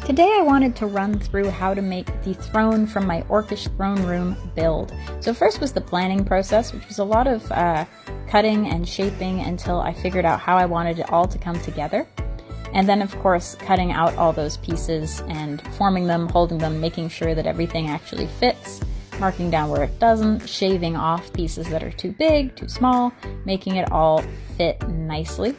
Today I wanted to run through how to make the throne from my orcish throne room build. So first was the planning process, which was a lot of cutting and shaping until I figured out how I wanted it all to come together. And then of course cutting out all those pieces and forming them, holding them, making sure that everything actually fits, marking down where it doesn't, shaving off pieces that are too big, too small, making it all fit nicely.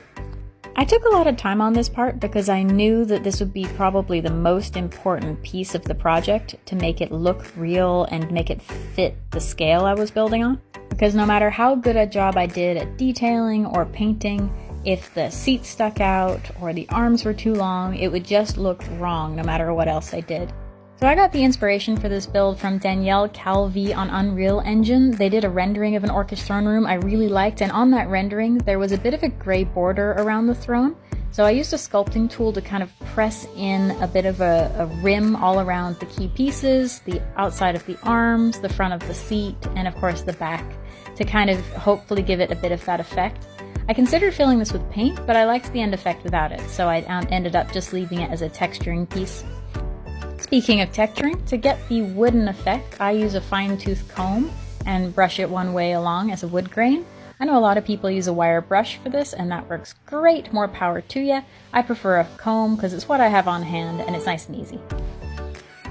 I took a lot of time on this part because I knew that this would be probably the most important piece of the project to make it look real and make it fit the scale I was building on. Because no matter how good a job I did at detailing or painting, if the seats stuck out or the arms were too long, it would just look wrong no matter what else I did. So I got the inspiration for this build from Danielle Calvi on Unreal Engine. They did a rendering of an orcish throne room I really liked, and on that rendering there was a bit of a gray border around the throne. So I used a sculpting tool to kind of press in a bit of a rim all around the key pieces, the outside of the arms, the front of the seat, and of course the back, to kind of hopefully give it a bit of that effect. I considered filling this with paint, but I liked the end effect without it, so I ended up just leaving it as a texturing piece. Speaking of texturing, to get the wooden effect, I use a fine-tooth comb and brush it one way along as a wood grain. I know a lot of people use a wire brush for this, and that works great, more power to ya. I prefer a comb because it's what I have on hand and it's nice and easy.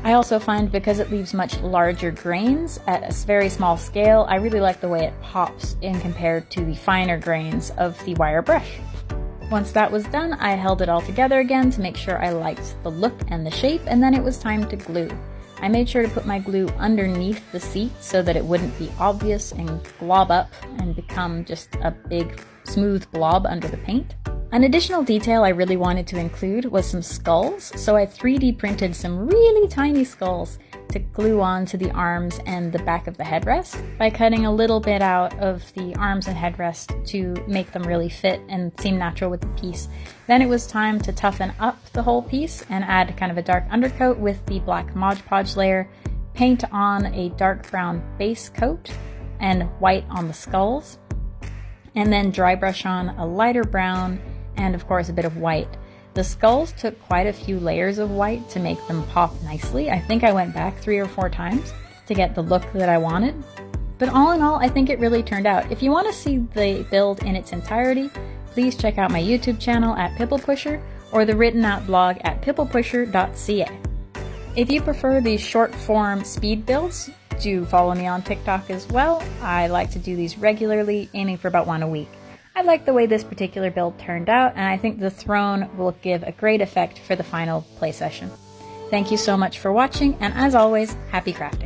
I also find because it leaves much larger grains at a very small scale, I really like the way it pops in compared to the finer grains of the wire brush. Once that was done, I held it all together again to make sure I liked the look and the shape, and then it was time to glue. I made sure to put my glue underneath the seat so that it wouldn't be obvious and glob up and become just a big smooth blob under the paint. An additional detail I really wanted to include was some skulls, so I 3D printed some really tiny skulls to glue on to the arms and the back of the headrest by cutting a little bit out of the arms and headrest to make them really fit and seem natural with the piece. Then it was time to toughen up the whole piece and add kind of a dark undercoat with the black Mod Podge layer, paint on a dark brown base coat and white on the skulls, and then dry brush on a lighter brown and of course a bit of white. The skulls took quite a few layers of white to make them pop nicely. I think I went back 3 or 4 times to get the look that I wanted. But all in all, I think it really turned out. If you want to see the build in its entirety, please check out my YouTube channel at PipplePusher or the written out blog at pipplepusher.ca. If you prefer these short form speed builds, do follow me on TikTok as well. I like to do these regularly, aiming for about 1 a week. I like the way this particular build turned out, and I think the throne will give a great effect for the final play session. Thank you so much for watching, and as always, happy crafting!